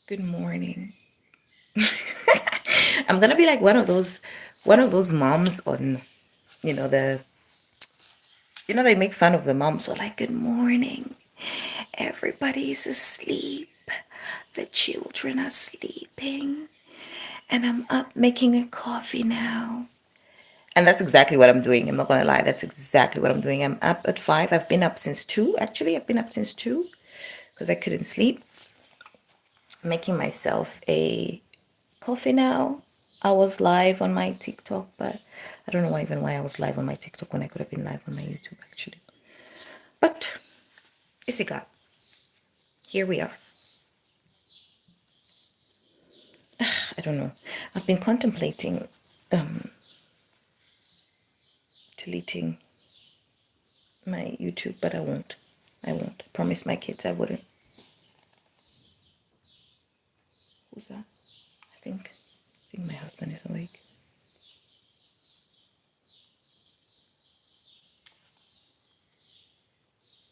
Good morning. I'm gonna be like one of those moms on, you know, they make fun of the moms. So like, good morning. Everybody's asleep. The children are sleeping. And I'm up making a coffee now. And that's exactly what I'm doing. I'm not gonna lie, that's exactly what I'm doing. I'm up at 5. I've been up since 2, actually. I've been up since 2 because I couldn't sleep. Making myself a coffee now. I was live on my TikTok, but I don't know even why I was live on my TikTok when I could have been live on my YouTube actually. But Isiga, here we are. I don't know. I've been contemplating deleting my YouTube, but I won't. I won't. I promised my kids I wouldn't. Who's that? I think my husband is awake.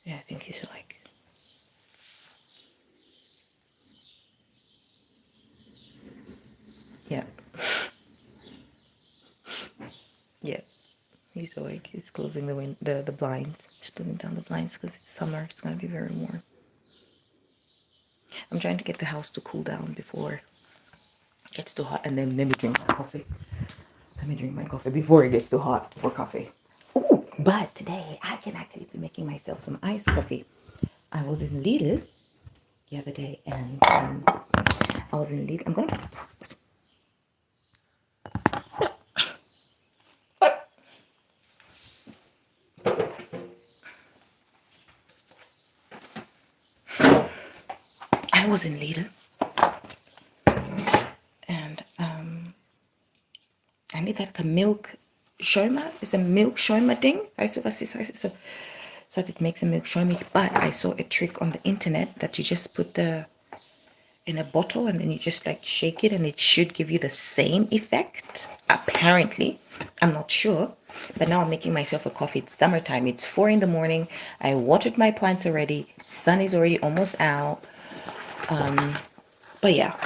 Yeah, I think he's awake. Yeah. Yeah. He's awake. He's closing the blinds. He's putting down the blinds because it's summer. It's gonna be very warm. I'm trying to get the house to cool down before it gets too hot, and then let me drink my coffee. Let me drink my coffee before it gets too hot for coffee. Ooh, but today I can actually be making myself some iced coffee. I was in Lidl the other day, and I was in Lidl. I was in Lidl, and I need like a milk shawarma. It's a milk shawarma thing. So that it makes a milk shawarma. But I saw a trick on the internet that you just put the in a bottle and then you just like shake it and it should give you the same effect. Apparently, I'm not sure. But now I'm making myself a coffee. It's summertime. It's 4 in the morning. I watered my plants already. Sun is already almost out. But yeah.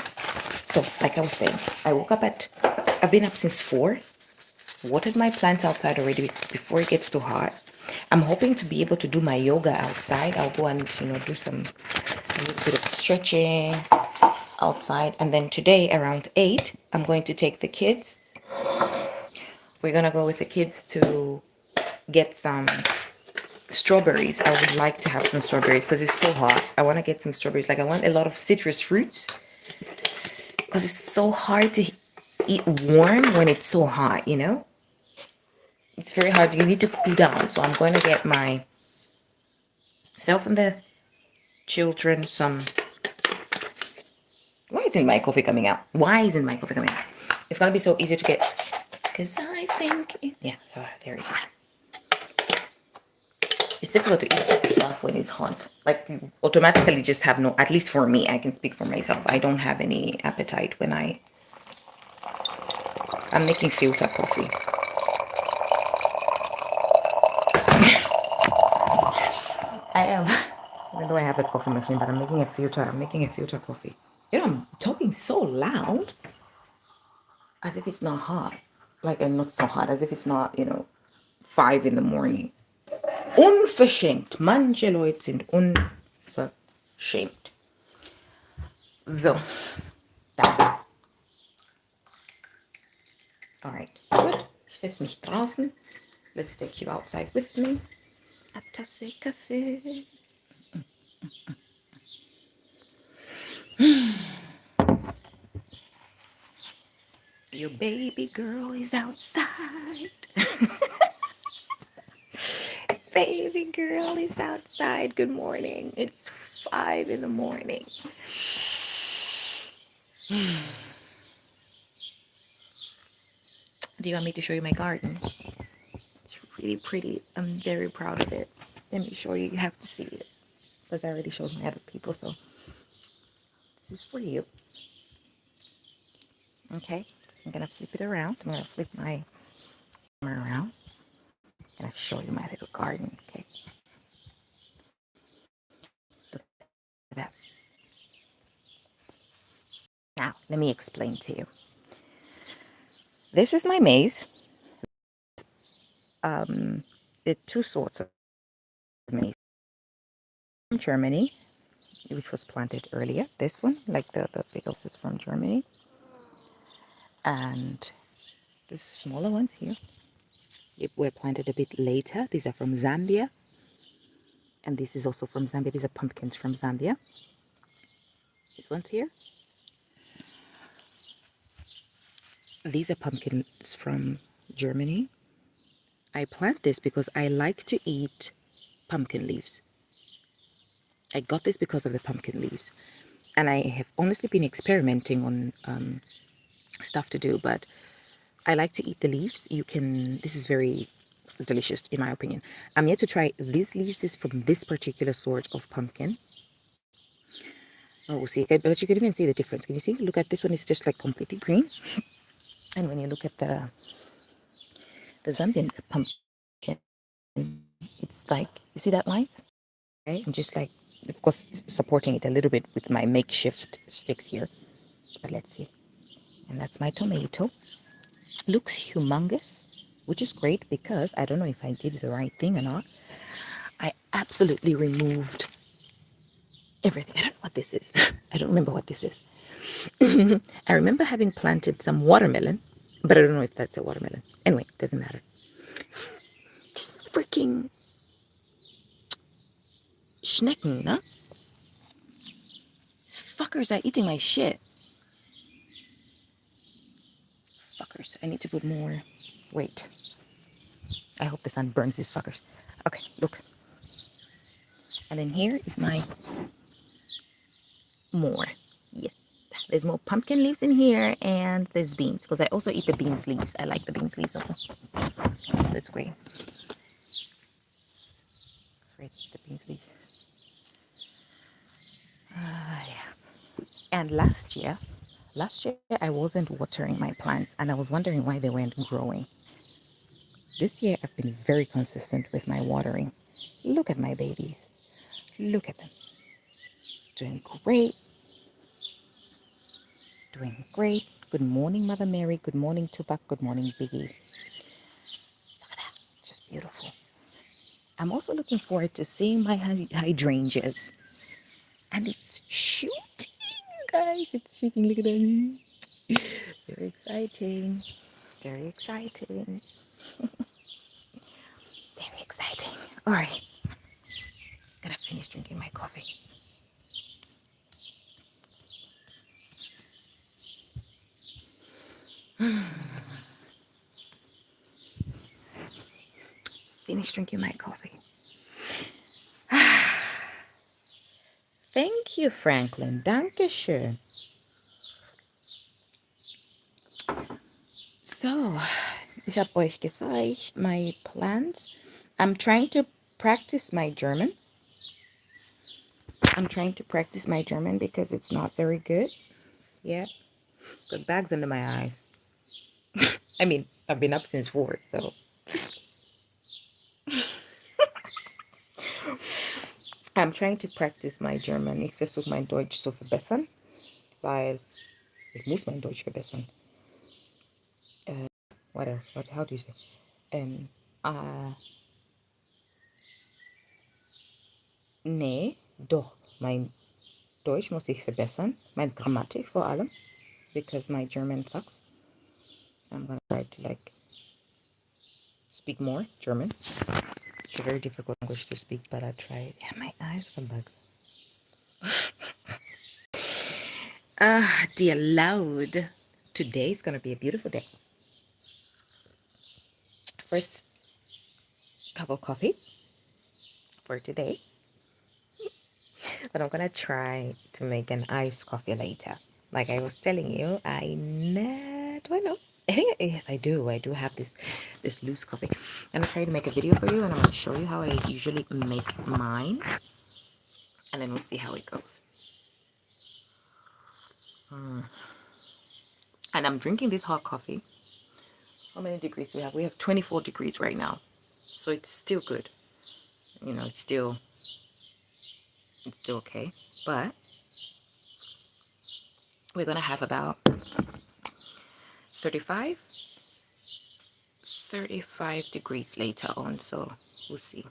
So like I was saying, I've been up since 4. Watered my plants outside already before it gets too hot. I'm hoping to be able to do my yoga outside. I'll go and do a little bit of stretching outside, and then today around 8 I'm going to take the kids. We're gonna go with the kids to get some strawberries. I would like to have some strawberries because it's so hot. I want to get some strawberries. Like I want a lot of citrus fruits because it's so hard to eat warm when it's so hot. It's very hard. You need to cool down. So I'm going to get myself and the children some. Why isn't my coffee coming out? Why isn't my coffee coming out? It's gonna be so easy to get. Because I think, yeah, there we go. It's difficult to eat stuff when it's hot. Like you automatically just have no. At least for me, I can speak for myself. I don't have any appetite when I'm making filter coffee. I am. Even though I have a coffee machine, but I'm making a filter. I'm making a filter coffee. I'm talking so loud, as if it's not hot. Like, and not so hot, as if it's not, 5 in the morning. Unverschämt. Manche Leute sind unverschämt. So, da. Alright, gut. Ich setze mich draußen. Let's take you outside with me. A tasse Kaffee. Your baby girl is outside. Baby girl is outside. Good morning. It's 5 in the morning. Do you want me to show you my garden? It's really pretty. I'm very proud of it. Let me show you. You have to see it. Because I already showed my other people. So this is for you. Okay. I'm going to flip it around. I'm going to flip my camera around. I'm going to show you my little garden. Okay. Look at that. Now, let me explain to you. This is my maize. There are two sorts of maize. From Germany, which was planted earlier. This one, like the bigger, is from Germany. And the smaller ones here were planted a bit later. These are from Zambia. And this is also from Zambia. These are pumpkins from Zambia. These ones here. These are pumpkins from Germany. I plant this because I like to eat pumpkin leaves. I got this because of the pumpkin leaves. And I have honestly been experimenting on stuff to do, but I like to eat the leaves. This is very delicious in my opinion. I'm yet to try these leaves. This is from this particular sort of pumpkin. Oh, we'll see. Okay, but you can even see the difference. Can you see? Look at this one, it's just like completely green. And when you look at the Zambian pumpkin, it's like, you see that lines? Okay, I'm just like, of course, supporting it a little bit with my makeshift sticks here. But let's see. And that's my tomato. Looks humongous, which is great because I don't know if I did the right thing or not. I absolutely removed everything. I don't know what this is. I don't remember what this is. I remember having planted some watermelon, but I don't know if that's a watermelon. Anyway, doesn't matter. These freaking Schnecken, ne? These fuckers are eating my shit. Fuckers. I need to put more. Wait. I hope the sun burns these fuckers. Okay, look. And then here is my more. Yes. There's more pumpkin leaves in here and there's beans because I also eat the beans leaves. I like the beans leaves also. So it's great. It's great, the beans leaves. Yeah. And last year I wasn't watering my plants and I was wondering why they weren't growing. This year I've been very consistent with my watering. Look at my babies. Look at them. Doing great. Doing great. Good morning, Mother Mary. Good morning, Tupac. Good morning, Biggie. Look at that. Just beautiful. I'm also looking forward to seeing my hydrangeas. And it's shooting, guys. It's shooting. Look at that. Very exciting. Very exciting. Very exciting. All right. Gotta finish drinking my coffee. Finish drinking my coffee. Thank you, Franklin. Dankeschön. So, ich habe euch gezeigt, my plans. I'm trying to practice my German. Because it's not very good. Yeah. Got bags under my eyes. I mean, I've been up since 4, so. I'm trying to practice my German. Ich versuche mein Deutsch zu verbessern, weil ich muss mein Deutsch verbessern. What else? How do you say? Ähm, äh, nee, doch, mein Deutsch muss ich verbessern. Mein Grammatik vor allem, because my German sucks. I'm gonna try to like speak more German. It's a very difficult language to speak, but I try. Yeah, my eyes are bugged. Dear Lord, today is gonna be a beautiful day. First cup of coffee for today, but I'm gonna try to make an iced coffee later. Like I was telling you, do I know? I think yes, I do. I do have this loose coffee. I'm gonna try to make a video for you, and I'm gonna show you how I usually make mine, and then we'll see how it goes. And I'm drinking this hot coffee. How many degrees do we have? We have 24 degrees right now, so it's still good. You know, it's still okay, but We're gonna have about 35 degrees later on, so we'll see.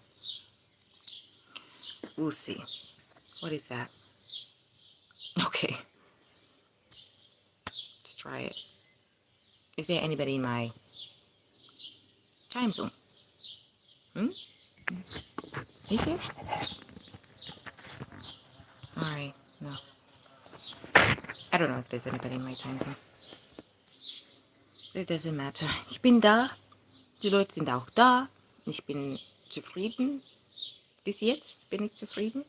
We'll see. What is that? Okay, let's try it. Is there anybody in my time zone? Is there? Alright, no. I don't know if there's anybody in my time zone. It doesn't matter. Ich bin da. Die Leute sind auch da. Ich bin zufrieden. Bis jetzt bin ich zufrieden.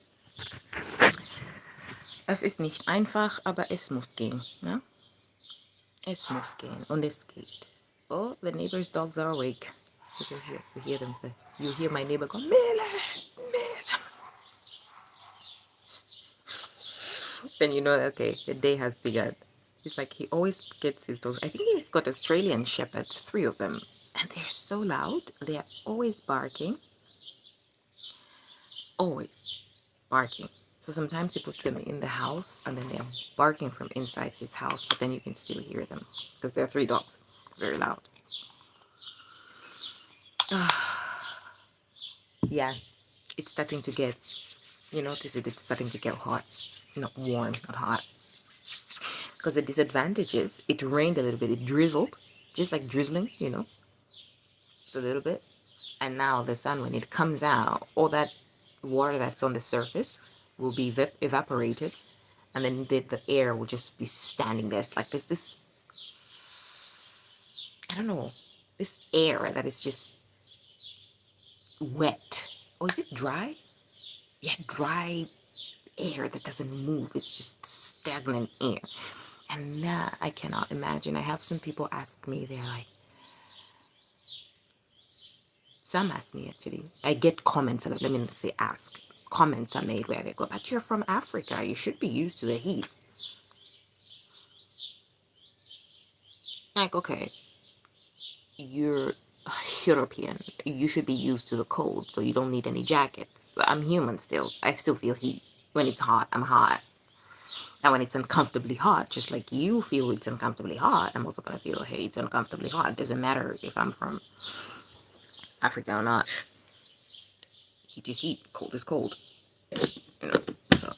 Es ist nicht einfach, aber es muss gehen. Ne? Es muss gehen. Und es geht. Oh, the neighbor's dogs are awake. You hear them. You hear my neighbor go, Mele, Mele. Then you know that, okay, the day has begun. It's like he always gets his dogs. I think he's got Australian Shepherds, 3 of them. And they're so loud. They're always barking. Always barking. So sometimes he puts them in the house and then they're barking from inside his house, but then you can still hear them because they're 3 dogs. Very loud. Yeah, it's starting to get, you notice it's starting to get hot. Not warm, not hot. Because the disadvantage is it rained a little bit. It drizzled, just like drizzling, you know, just a little bit. And now the sun, when it comes out, all that water that's on the surface will be evaporated. And then the air will just be standing there. It's like this, I don't know, this air that is just wet. Or is it dry? Yeah, dry air that doesn't move. It's just stagnant air. And now I cannot imagine. I have some people ask me, they're like, some ask me actually. I get comments, let me say ask. Comments are made where they go, but you're from Africa. You should be used to the heat. Like, okay, you're European. You should be used to the cold, so you don't need any jackets. I'm human still. I still feel heat. When it's hot, I'm hot. And when it's uncomfortably hot, just like you feel it's uncomfortably hot, I'm also gonna feel, hey, it's uncomfortably hot. It doesn't matter if I'm from Africa or not. Heat is heat, cold is cold. You know, so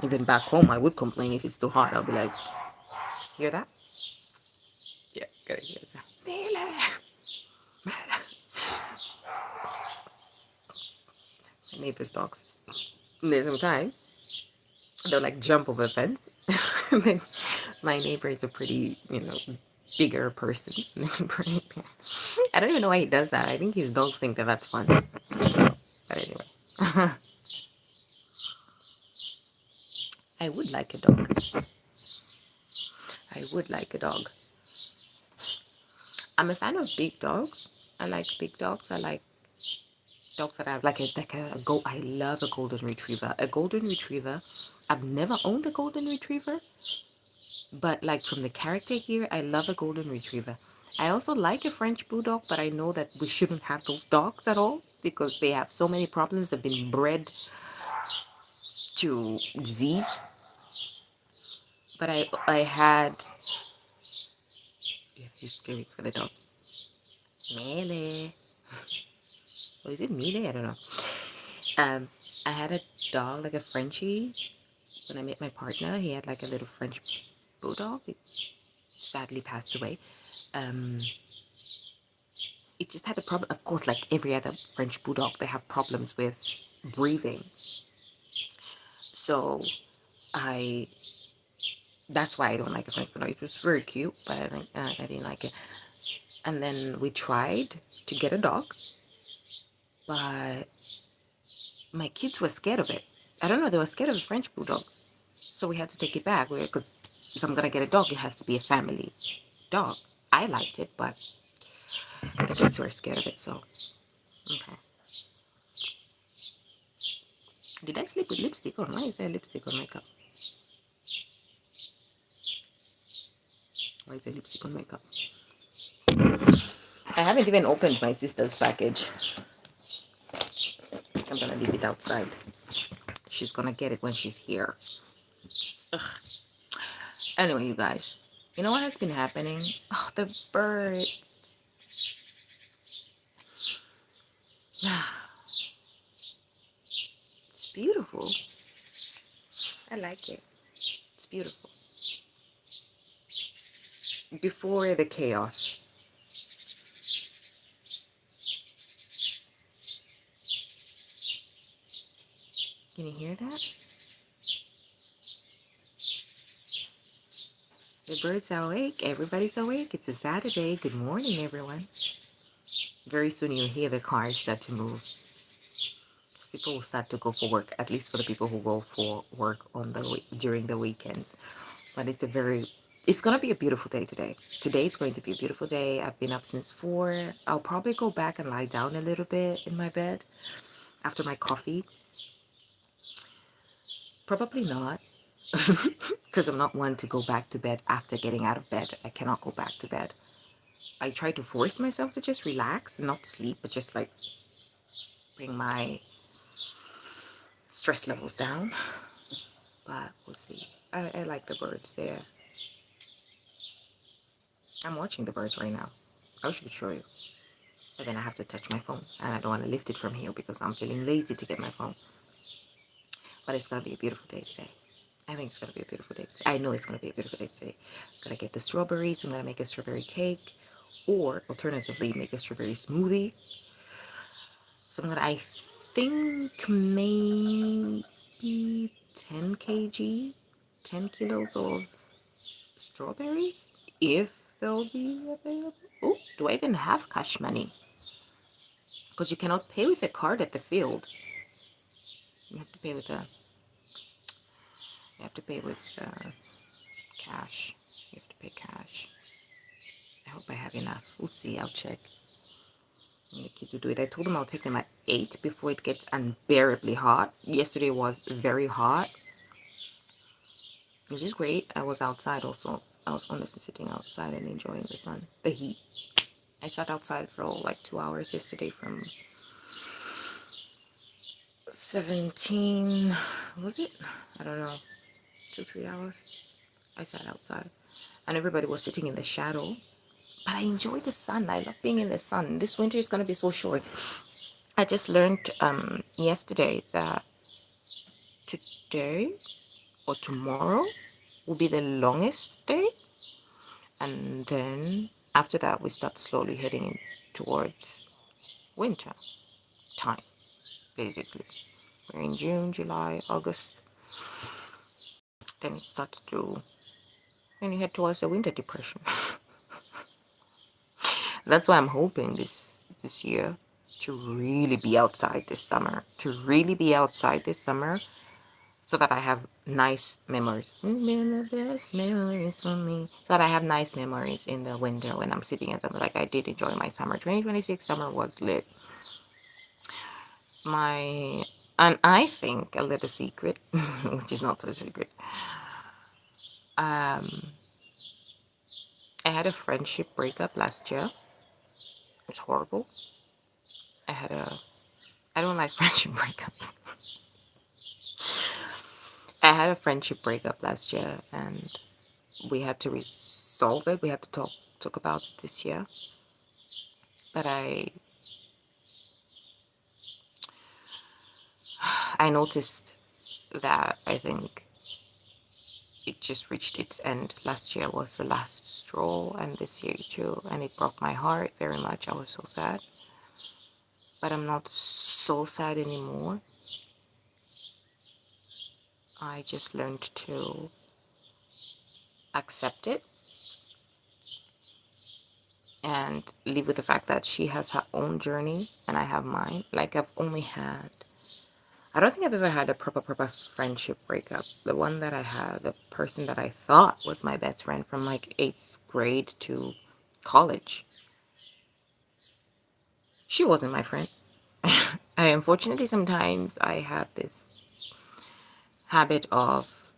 even back home I would complain if it's too hot. I'll be like, hear that? Yeah, gotta hear that. My neighbor's dogs. And then sometimes they'll like jump over a fence. And then my neighbor is a pretty, you know, bigger person. I don't even know why he does that. I think his dogs think that that's fun. So, but anyway. I would like a dog. I would like a dog. I'm a fan of big dogs. I like big dogs. I like dogs that have I love a golden retriever. A golden retriever. I've never owned a golden retriever, but like from the character here, I love a golden retriever. I also like a French bulldog, but I know that we shouldn't have those dogs at all because they have so many problems. They've been bred to disease. But I had, yeah, he's screaming for the dog. Mele. Or is it Mele? I don't know. I had a dog, like a Frenchie. When I met my partner, he had like a little French bulldog. It sadly passed away. It just had a problem. Of course, like every other French bulldog, they have problems with breathing. So that's why I don't like a French bulldog. It was very cute, but I didn't like it. And then we tried to get a dog, but my kids were scared of it. I don't know, they were scared of a French bulldog. So we had to take it back because if I'm going to get a dog, it has to be a family dog. I liked it, but the kids were scared of it, so okay. Did I sleep with lipstick on? Why is there lipstick on my cup? Why is there lipstick on my cup? I haven't even opened my sister's package. I'm gonna leave it outside. She's gonna get it when she's here. Ugh. Anyway, you guys, you know what has been happening? Oh, the bird. It's beautiful. I like it. It's beautiful. Before the chaos. Can you hear that? The birds are awake. Everybody's awake. It's a Saturday. Good morning, everyone. Very soon you'll hear the cars start to move. People will start to go for work, at least for the people who go for work on the during the weekends. But it's gonna be a beautiful day today. Today is going to be a beautiful day. I've been up since 4. I'll probably go back and lie down a little bit in my bed after my coffee. Probably not, because I'm not one to go back to bed after getting out of bed. I cannot go back to bed. I try to force myself to just relax and not sleep, but just like bring my stress levels down. But we'll see. I like the birds there. I'm watching the birds right now. I should show you. But then I have to touch my phone. And I don't want to lift it from here because I'm feeling lazy to get my phone. But it's going to be a beautiful day today. I think it's going to be a beautiful day today. I know it's going to be a beautiful day today. I'm going to get the strawberries. I'm going to make a strawberry cake. Or alternatively, make a strawberry smoothie. So I think maybe 10 kg, 10 kilos of strawberries, if they'll be available. Oh, do I even have cash money? Because you cannot pay with a card at the field. You have to pay with cash. You have to pay cash. I hope I have enough. We'll see. I'll check. The kids will do it. I told them I'll take them at 8 before it gets unbearably hot. Yesterday was very hot, which is great. I was outside also. I was honestly sitting outside and enjoying the sun, the heat. I sat outside for like 2 hours yesterday from 17, was it? I don't know, 2-3 hours. I sat outside and everybody was sitting in the shadow, but I enjoy the sun. I love being in the sun. This winter is going to be so short. I just learned yesterday that today or tomorrow will be the longest day, and then after that we start slowly heading towards winter time. Basically, we're in June, July, August. Then it starts to, then you head towards the winter depression. That's why I'm hoping this year to really be outside this summer. To really be outside this summer, so that I have nice memories. The best memories for me. So that I have nice memories in the winter when I'm sitting at something. Like I did enjoy my summer. 2026 summer was lit. And I think a little secret, which is not so secret. I had a friendship breakup last year. It was horrible. I don't like friendship breakups. I had a friendship breakup last year and we had to resolve it. We had to talk about it this year. But I noticed that I think it just reached its end. Last year was the last straw, and this year too, and it broke my heart very much. I was so sad. But I'm not so sad anymore. I just learned to accept it and live with the fact that she has her own journey and I have mine. Like I don't think I've ever had a proper friendship breakup. The one that I had, the person that I thought was my best friend from like 8th grade to college, she wasn't my friend. Unfortunately, sometimes I have this habit of,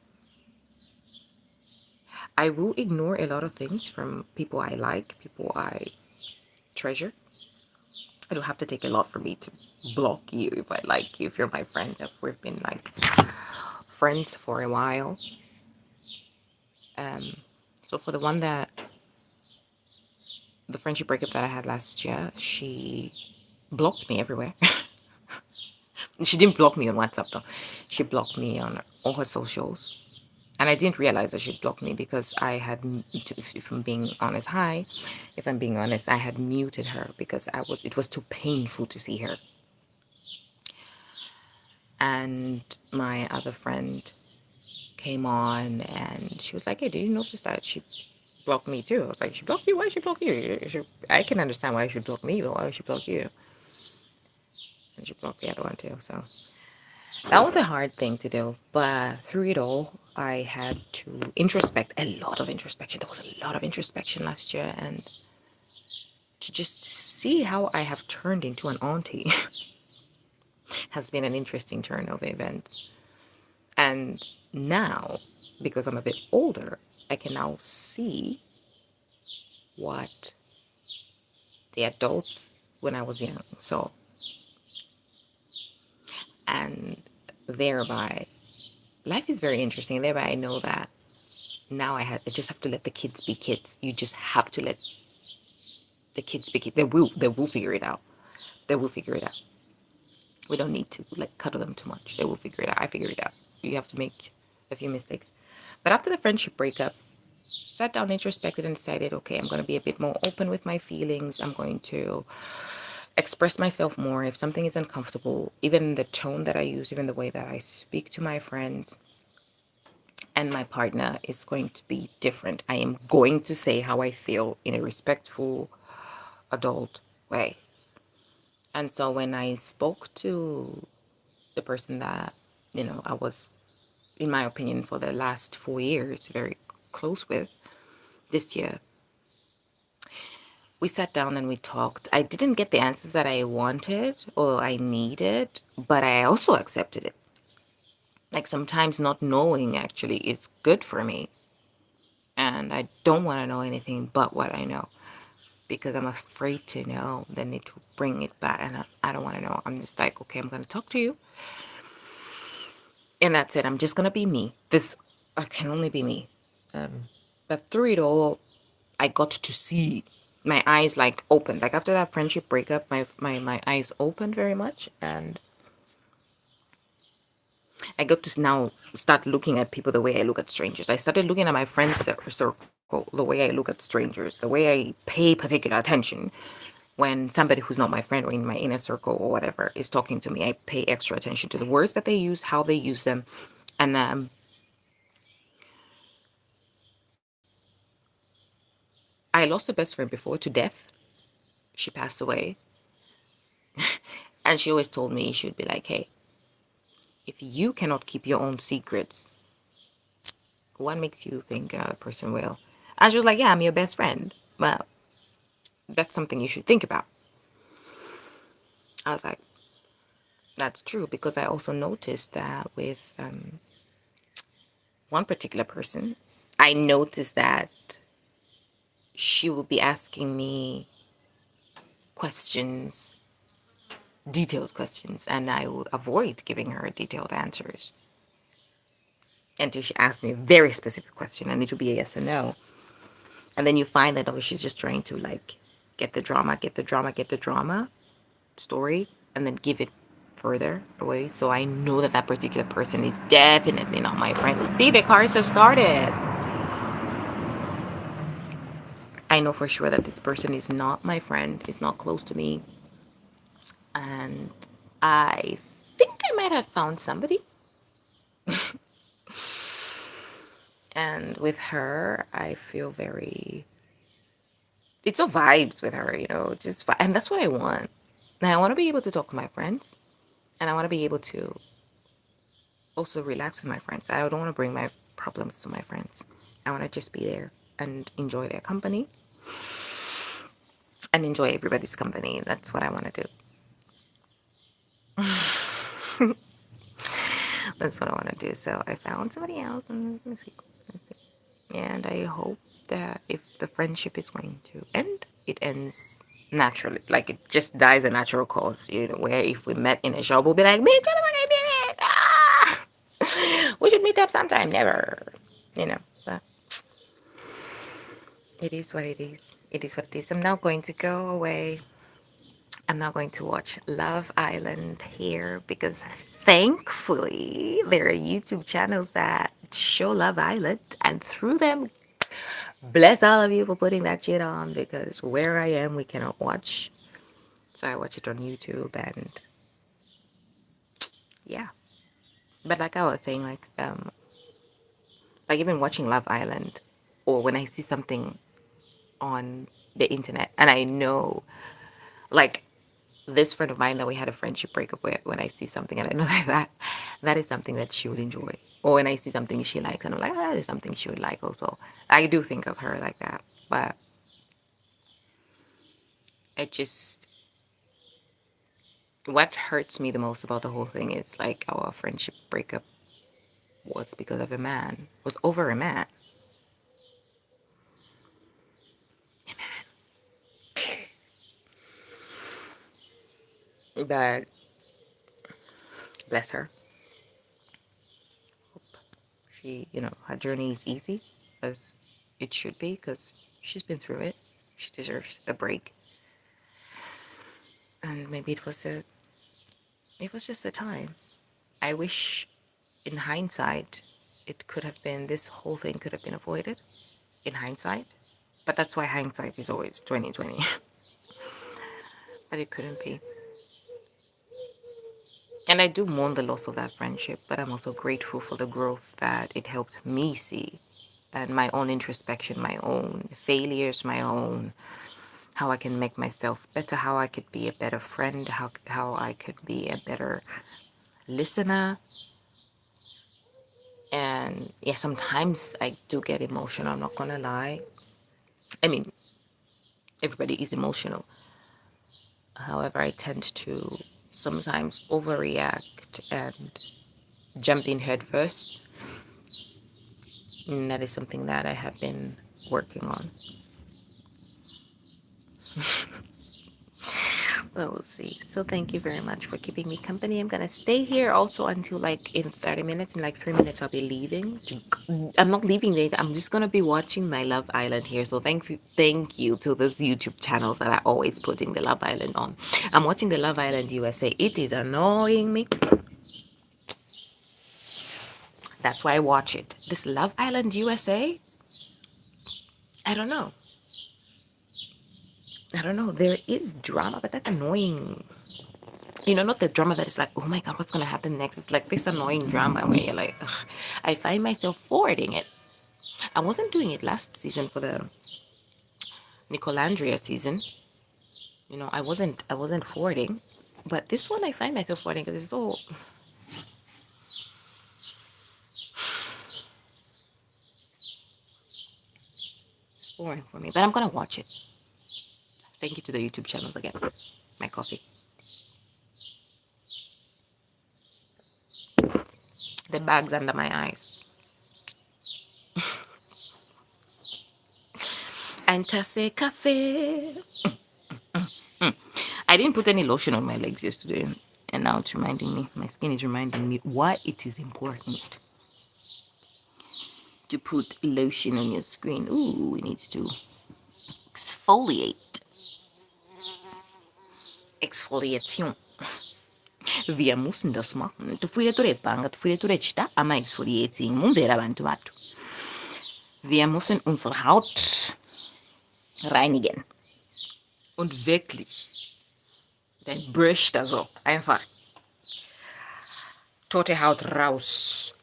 I will ignore a lot of things from people I like, people I treasure. It will have to take a lot for me to block you if I like you, if you're my friend, if we've been like friends for a while. So for the one that the friendship breakup that I had last year, she blocked me everywhere. She didn't block me on WhatsApp though. She blocked me on all her socials. And I didn't realize that she'd blocked me because I had, if I'm being honest, if I'm being honest, I had muted her because it was too painful to see her. And my other friend came on and she was like, hey, did you notice that she blocked me too? I was like, she blocked you? Why should she block you? I can understand why she should block me, but why would she block you? And she blocked the other one too. So that was a hard thing to do. But through it all, I had to introspect, a lot of introspection. There was a lot of introspection last year. And to just see how I have turned into an auntie has been an interesting turn of events. And now, because I'm a bit older, I can now see what the adults when I was young saw. And thereby, life is very interesting. Thereby, I know that now I just have to let the kids be kids. You just have to let the kids be kids. They will figure it out. They will figure it out. We don't need to like cuddle them too much. They will figure it out. I figured it out. You have to make a few mistakes. But after the friendship breakup, sat down, introspected, and decided, okay, I'm going to be a bit more open with my feelings. I'm going to express myself more. If something is uncomfortable, even the tone that I use, even the way that I speak to my friends and my partner is going to be different. I am going to say how I feel in a respectful, adult way. And so when I spoke to the person that, I was, in my opinion, for the last 4 years, very close with this year, we sat down and we talked. I didn't get the answers that I wanted or I needed, but I also accepted it. Like sometimes not knowing actually is good for me. And I don't want to know anything but what I know because I'm afraid to know. Then need to bring it back, and I don't want to know. I'm just like, okay, I'm going to talk to you. And that's it. I'm just going to be me. I can only be me. But through it all, I got to see my eyes like opened. Like after that friendship breakup, my eyes opened very much. And I got to now start looking at people the way I look at strangers. I started looking at my friends circle the way I look at strangers, the way I pay particular attention when somebody who's not my friend or in my inner circle or whatever is talking to me. I pay extra attention to the words that they use, how they use them. And I lost a best friend before to death. She passed away. And she always told me, she would be like, hey, if you cannot keep your own secrets, what makes you think another person will? And she was like, yeah, I'm your best friend. Well, that's something you should think about. I was like, that's true, because I also noticed that with one particular person, I noticed that she would be asking me questions, detailed questions, and I would avoid giving her detailed answers until she asked me a very specific question, and it would be a yes or no. And then you find that, oh, she's just trying to like get the drama, get the drama story, and then give it further away. So I know that that particular person is definitely not my friend. See, the cars have started. I know for sure that this person is not my friend, is not close to me. And I think I might have found somebody. And with her, I feel very, it's a vibes with her, just, and that's what I want. Now, I want to be able to talk to my friends, and I want to be able to also relax with my friends. I don't want to bring my problems to my friends. I want to just be there and enjoy their company and enjoy everybody's company. That's what I want to do. That's what I want to do. So I found somebody else. And let's see. And I hope that if the friendship is going to end, it ends naturally. Like it just dies a natural cause. Where if we met in a shop, we'll be like, bitch, what the fuck I did? Ah! We should meet up sometime. Never. But It is what it is. It is what it is. I'm now going to go away. I'm not going to watch Love Island here because thankfully there are YouTube channels that show Love Island, and through them, bless all of you for putting that shit on because where I am, we cannot watch. So I watch it on YouTube, and yeah. But like I was saying, like even watching Love Island, or when I see something on the internet and I know, like this friend of mine that we had a friendship breakup with, when I see something and I know that is something that she would enjoy, or when I see something she likes and I'm like, that is something she would like also, I do think of her like that. But it just, what hurts me the most about the whole thing is like our friendship breakup was because of a man, was over a man. But bless her, she, her journey is easy as it should be because she's been through it. She deserves a break. And maybe it was just a time. I wish in hindsight it could have been, this whole thing could have been avoided in hindsight. But that's why hindsight is always 2020. But it couldn't be. And I do mourn the loss of that friendship, but I'm also grateful for the growth that it helped me see, and my own introspection, my own failures, my own, how I can make myself better, how I could be a better friend, how I could be a better listener. And yeah, sometimes I do get emotional, I'm not gonna lie. I mean, everybody is emotional. However, I tend to sometimes overreact and jump in head first. And that is something that I have been working on. But we'll see. So thank you very much for keeping me company. I'm gonna stay here also until like in 30 minutes. In like 3 minutes, I'll be leaving. I'm not leaving later. I'm just gonna be watching my Love Island here. So thank you to those YouTube channels that are always putting the Love Island on. I'm watching the Love Island USA. It is annoying me. That's why I watch it. This Love Island USA, I don't know. I don't know. There is drama, but that's annoying. Not the drama that is like, oh my God, what's going to happen next? It's like this annoying drama where you're like, ugh. I find myself forwarding it. I wasn't doing it last season for the Nicolandria season. I wasn't forwarding. But this one I find myself forwarding because it's so boring for me. But I'm going to watch it. Thank you to the YouTube channels again. My coffee. The bags under my eyes. Antase cafe. I didn't put any lotion on my legs yesterday. And now it's reminding me, my skin is reminding me why it is important to put lotion on your skin. Ooh, it needs to exfoliate. Exfoliation. Wir müssen das machen. Tufile turepanga, tufile turechita, ama exfoliating. Mumvera bantu batu. Wir müssen unsere Haut reinigen. Und wirklich, dann brüscht da so einfach tote Haut raus.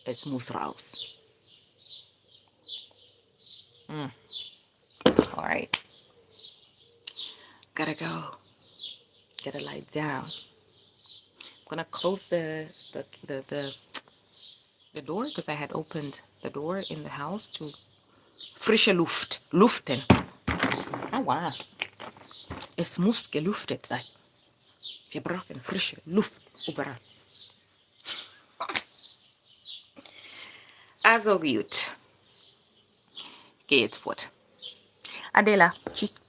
Es muss raus. All right. Gotta go. Gotta lie down. I'm gonna close the door because I had opened the door in the house to frische Luft. Luften. Aua. Es muss gelüftet sein. Wir brauchen frische Luft überall. Also gut. Ich gehe jetzt fort. Adela, tschüss.